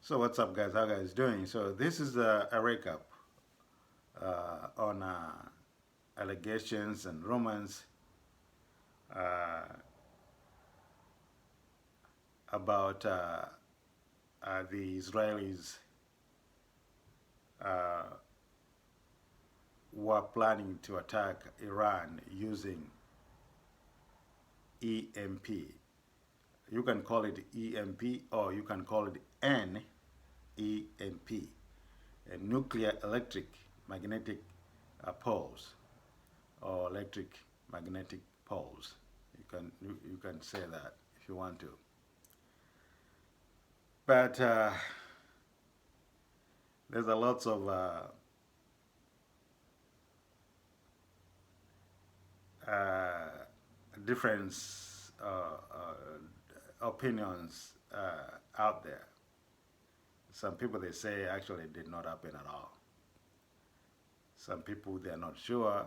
So what's up, guys? How guys doing? So this is a recap on allegations and rumors uh, about the Israelis uh, were planning to attack Iran using EMP. You can call it EMP or you can call it NEMP, a nuclear electric magnetic pulse or electric magnetic pulse. You can say that if you want to. But there's a lots of uh, different opinions out there. Some people they say actually it did not happen at all. Some people they're not sure.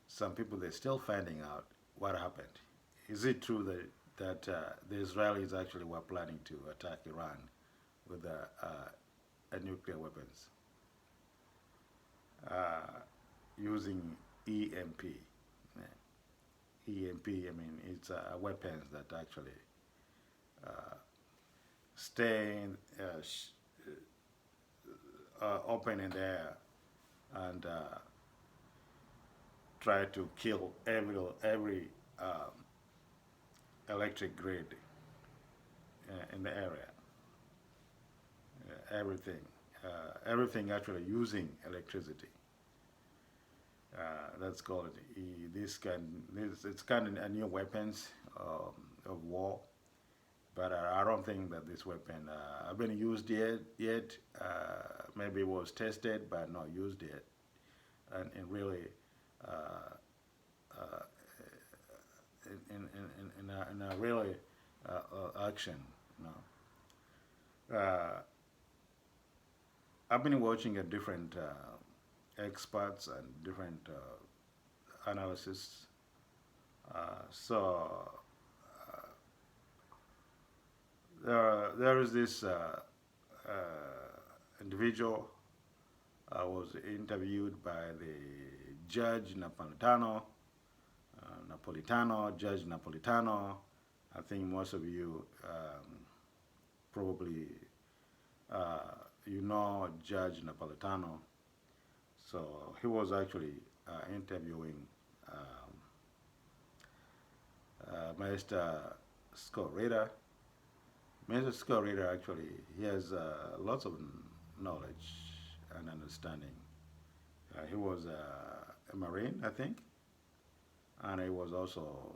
Some people they're still finding out what happened. Is it true that the Israelis actually were planning to attack Iran with a nuclear weapons uh, using EMP? EMP, I mean, it's weapons that actually uh, stay open in the air and try to kill every electric grid in the area. Everything, everything actually using electricity. That's called it's kind of a new weapons of war, but I don't think that this weapon have been used yet. Maybe it was tested but not used yet, and really uh, uh, in a really action. You know. I've been watching a different experts and different analysis. So there is this uh, individual was interviewed by the judge Judge Napolitano. I think most of you probably uh, you know Judge Napolitano. So he was actually interviewing um, Mr. Scott Ritter. Mr. Scott Ritter actually he has lots of knowledge and understanding. He was a Marine, I think, and he was also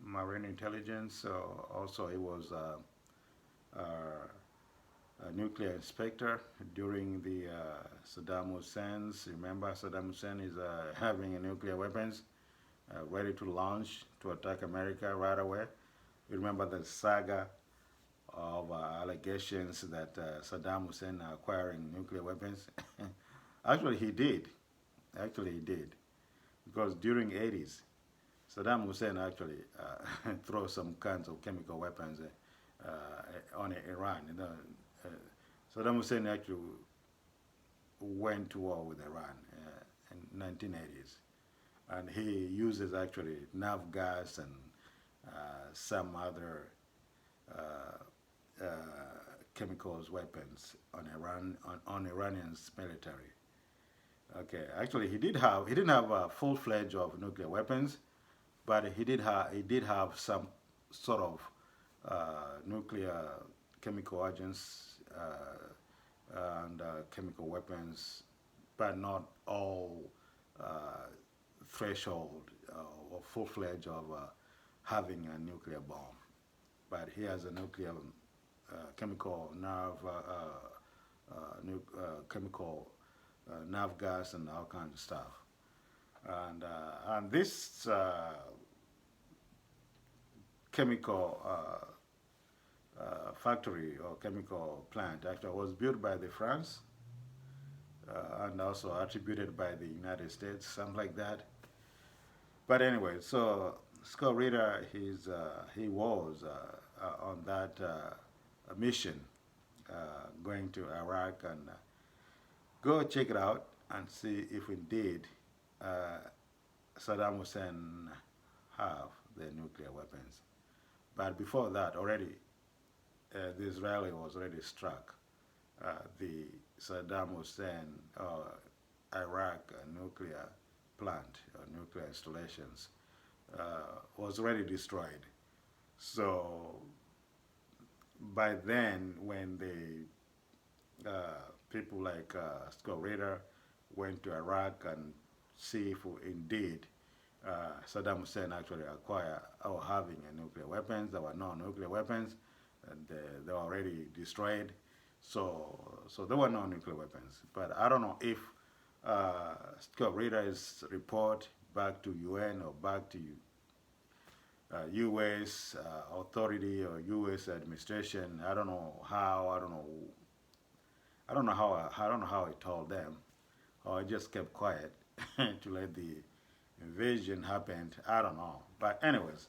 Marine intelligence. So also he was a nuclear inspector during the Saddam Hussein's. Remember, Saddam Hussein is having a nuclear weapons ready to launch to attack America right away. You remember the saga of allegations that Saddam Hussein acquiring nuclear weapons? Actually, he did. Actually, he did. Because during 80s, Saddam Hussein actually threw some kinds of chemical weapons on Iran. Uh, Saddam Hussein actually went to war with Iran in 1980s, and he uses actually nerve gas and some other uh, uh, chemicals weapons on on Iranians military. Okay, actually he didn't have a full fledged of nuclear weapons, but he did have some sort of nuclear chemical agents and chemical weapons, but not all uh, threshold or full fledged of having a nuclear bomb. But he has a nuclear chemical nerve, chemical nerve gas, and all kinds of stuff. And this chemical factory or chemical plant actually was built by the France and also attributed by the United States, something like that. But anyway, so Scott Ritter, he was on that a mission going to Iraq and go check it out and see if indeed uh, Saddam Hussein have the nuclear weapons. But before that, already the Israeli was already struck the Saddam Hussein Iraq nuclear plant or nuclear installations was already destroyed. So by then, when the people like Scott Ritter went to Iraq and see if indeed Saddam Hussein actually acquired or having a nuclear weapons. There were no nuclear weapons, and they were already destroyed. So there were no nuclear weapons. But I don't know if Scott Ritter's report back to UN or back to U.S. Authority or U.S. administration. I don't know how. I don't know. I don't know how. I don't know how he told them, or I just kept quiet to let the invasion happen. I don't know. But anyways,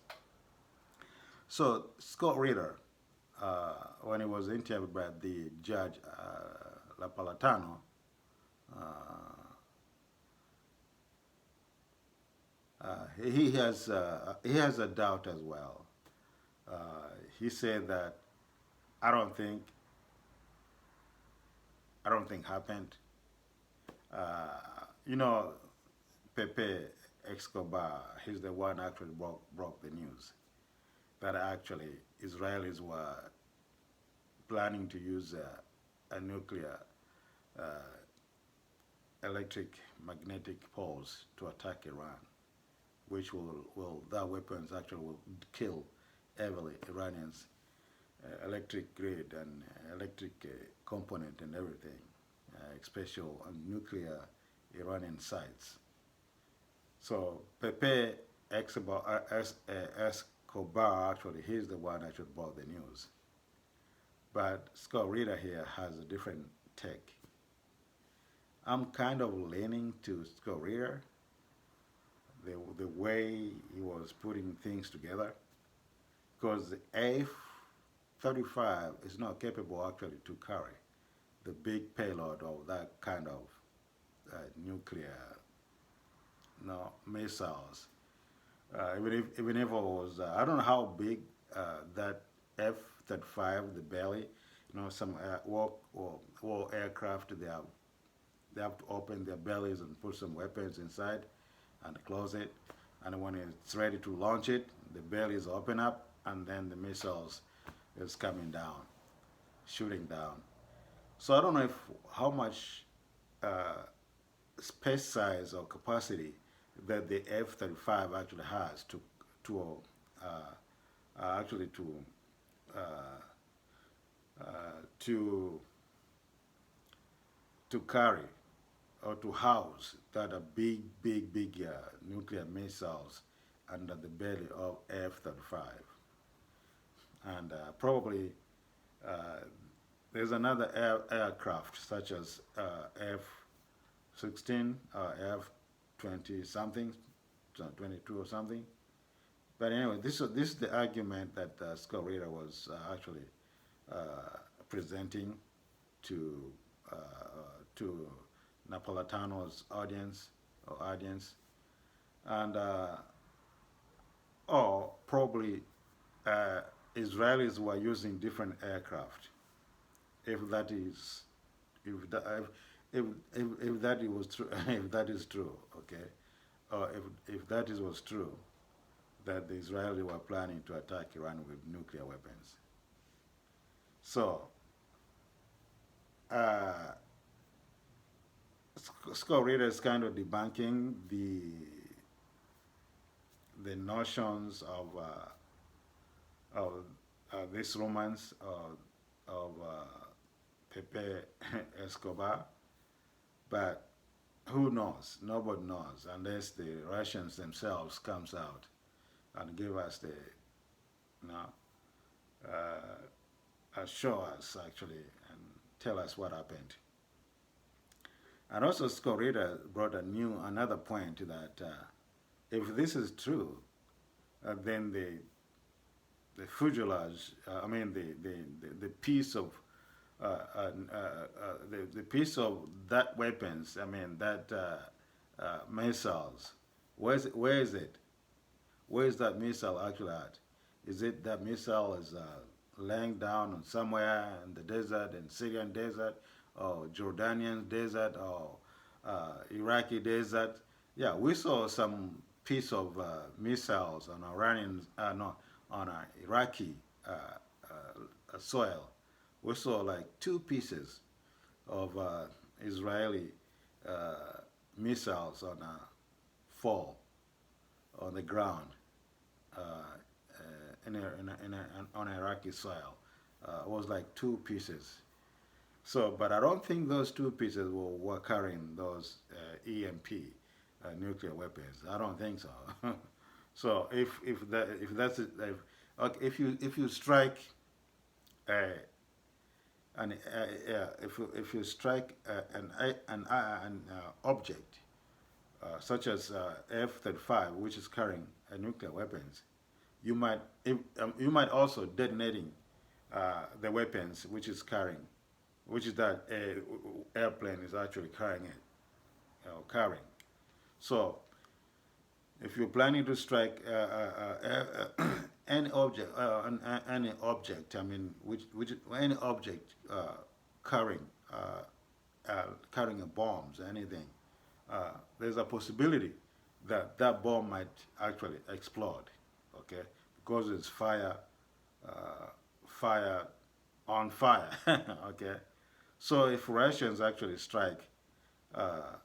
so Scott Ritter, when he was interviewed by the judge La Palatano, uh, he has a doubt as well. He said that I don't think I don't think happened. You know, Pepe Escobar, he's the one actually broke the news that actually Israelis were planning to use a nuclear uh, electric magnetic pulse to attack Iran, which will that weapons actually will kill heavily Iranians electric grid and electric component and everything, especially on nuclear Iranian sites. So Pepe Escobar actually he's the one that should brought the news. But Scott Ritter here has a different take. I'm kind of leaning to Scott Ritter, the way he was putting things together, because the F-35 is not capable actually to carry the big payload of that kind of nuclear missiles. Even if it was, I don't know how big that F-35, the belly, some war aircraft, they have to open their bellies and put some weapons inside and close it. And when it's ready to launch it, the bellies open up and then the missiles is coming down, shooting down. So I don't know if how much space size or capacity that the F-35 actually has to actually uh, uh, to to carry or to house that are big nuclear missiles under the belly of F-35, and probably uh, there's another aircraft such as F-16 or F-20 something, 22 or something. But anyway, this is the argument that Scott Ritter was actually presenting to uh, to Napolitano's audience, and or probably uh, Israelis were using different aircraft. If that is, if that, if that it was true, if that is true, okay, or if that is was true, that the Israelis were planning to attack Iran with nuclear weapons. So, uh, Scott Ritter is kind of debunking the notions of this romance of Pepe Escobar, but who knows? Nobody knows unless the Russians themselves comes out and give us the, you know, show us actually and tell us what happened. And also, Scott Ritter brought another point that if this is true, then the fuselage, the piece of the piece of that weapons, that missiles. Where is it? Where is that missile actually at? Is it that missile is laying down on somewhere in the desert, in Syrian desert, or Jordanian desert, or Iraqi desert? Yeah, we saw some piece of missiles on Iranian, no, on Iraqi soil. We saw like two pieces of Israeli uh, missiles on a fall on the ground on Iraqi soil. It was like two pieces. So, but I don't think those two pieces were carrying those EMP nuclear weapons. I don't think so. So if you strike a if you strike an object such as F-35, which is carrying nuclear weapons, you might also detonating the weapons which is carrying, which is that airplane is actually carrying it, carrying. So if you're planning to strike any object, any object carrying carrying a bombs, anything, there's a possibility that that bomb might actually explode, okay, because it's fire on fire, okay. So if Russians actually strike uh,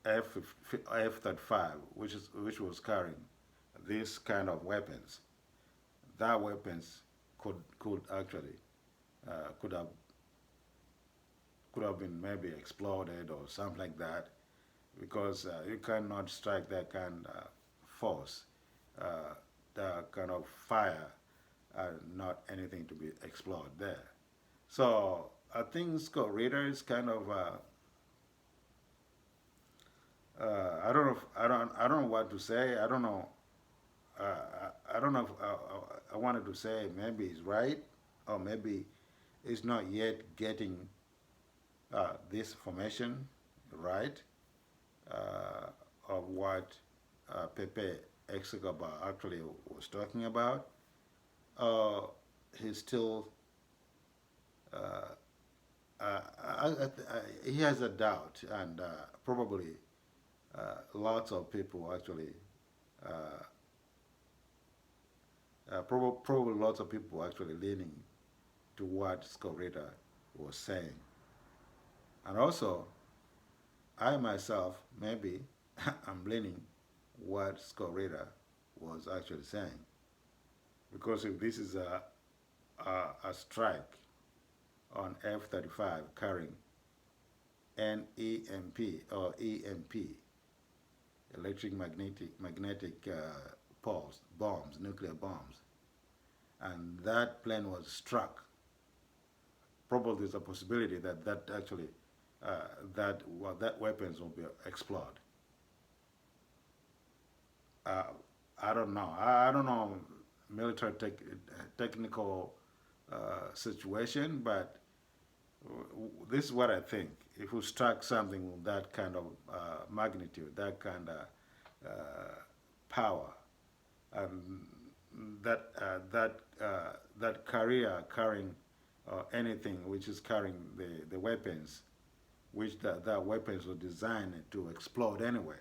F F-35, which was carrying this kind of weapons, that weapons could actually could have been maybe exploded or something like that, because you cannot strike that kind of force, uh, that kind of fire, not anything to be exploded there. So I think Scott Ritter is kind of I don't know. I don't know what to say. I don't know. I don't know if I wanted to say maybe he's right, or maybe he's not yet getting this information right, uh, of what Pepe Escobar actually was talking about. Uh, he's still uh, he has a doubt, and probably lots of people actually, uh, probably lots of people actually leaning to what Scorita was saying. And also, I myself, maybe, I'm leaning what Scorita was actually saying. Because if this is a strike on F-35 carrying NEMP or EMP, electric magnetic pulse bombs, nuclear bombs, and that plane was struck, probably there's a possibility that that actually that weapons will be explode. Uh, I don't know. I don't know military technical situation, but this is what I think. If we struck something with that kind of magnitude, that kind of power, and that carrier carrying anything which is carrying the weapons, which that weapons were designed to explode anyway.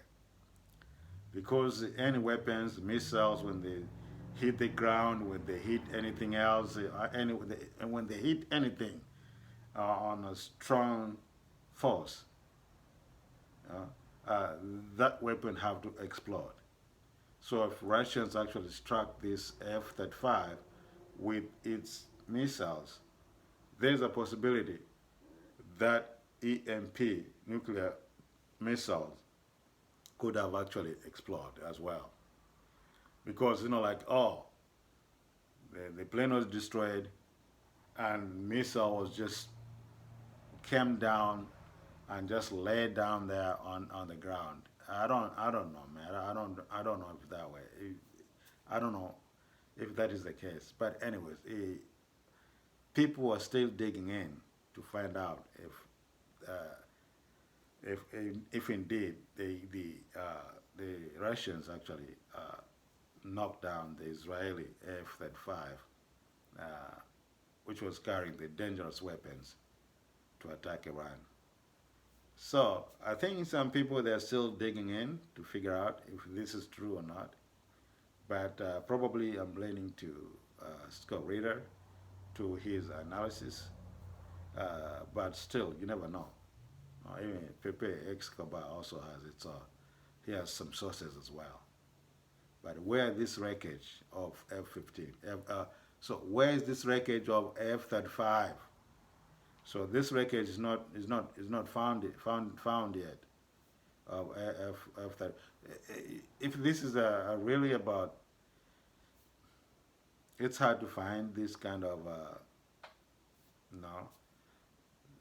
Because any weapons, missiles, when they hit the ground, when they hit anything else, and when they hit anything on a strong force, uh, that weapon have to explode. So if Russians actually struck this F-35 with its missiles, there's a possibility that EMP nuclear missiles could have actually exploded as well. Because, like, oh, the plane was destroyed and missile was just came down and just lay down there on the ground. I don't know, man. I don't know if that way. I don't know if that is the case. But anyways, people are still digging in to find out if indeed the Russians actually knocked down the Israeli F-35, uh, which was carrying the dangerous weapons to attack Iran. So I think some people they're still digging in to figure out if this is true or not. But probably I'm leaning to Scott Ritter to his analysis. But still, you never know. Even Pepe Escobar also has its. He has some sources as well. But where this wreckage of F-15? So where is this wreckage of F-35? So this wreckage is not found yet of F-35. If this is really about, it's hard to find this kind of no.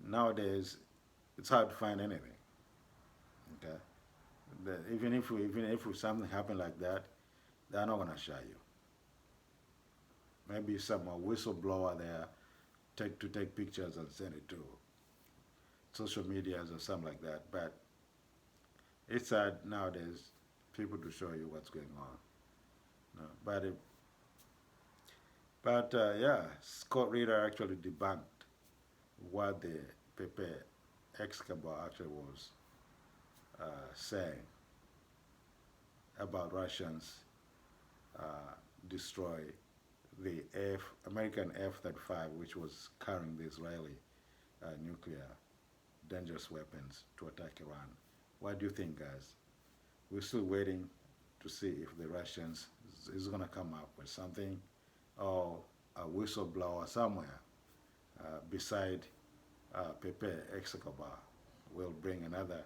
Nowadays, it's hard to find anything. Okay, even if something happened like that, they're not gonna show you. Maybe some whistleblower there take pictures and send it to social medias or something like that. But it's hard nowadays people to show you what's going on. No, but yeah, Scott Reader actually debunked what the Pepe Escobar actually was saying about Russians uh, destroy the American F-35, which was carrying the Israeli nuclear dangerous weapons to attack Iran. What do you think, guys? We're still waiting to see if the Russians is going to come up with something or a whistleblower somewhere beside Pepe Escobar will bring another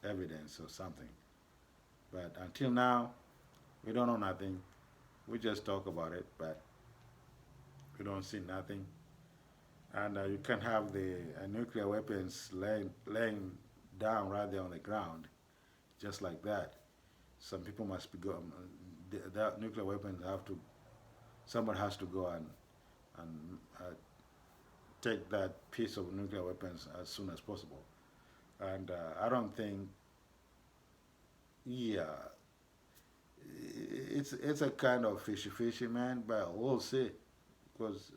evidence or something. But until now, we don't know nothing. We just talk about it, but we don't see nothing. And you can have the nuclear weapons laying down right there on the ground, just like that. Some people must be going. That nuclear weapons have to. Someone has to go and take that piece of nuclear weapons as soon as possible. And I don't think. Yeah, it's a kind of fishy man, but we'll see. Because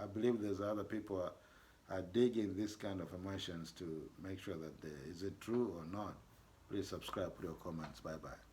I believe there's other people are digging this kind of emotions to make sure that is it true or not. Please subscribe, put your comments. Bye bye.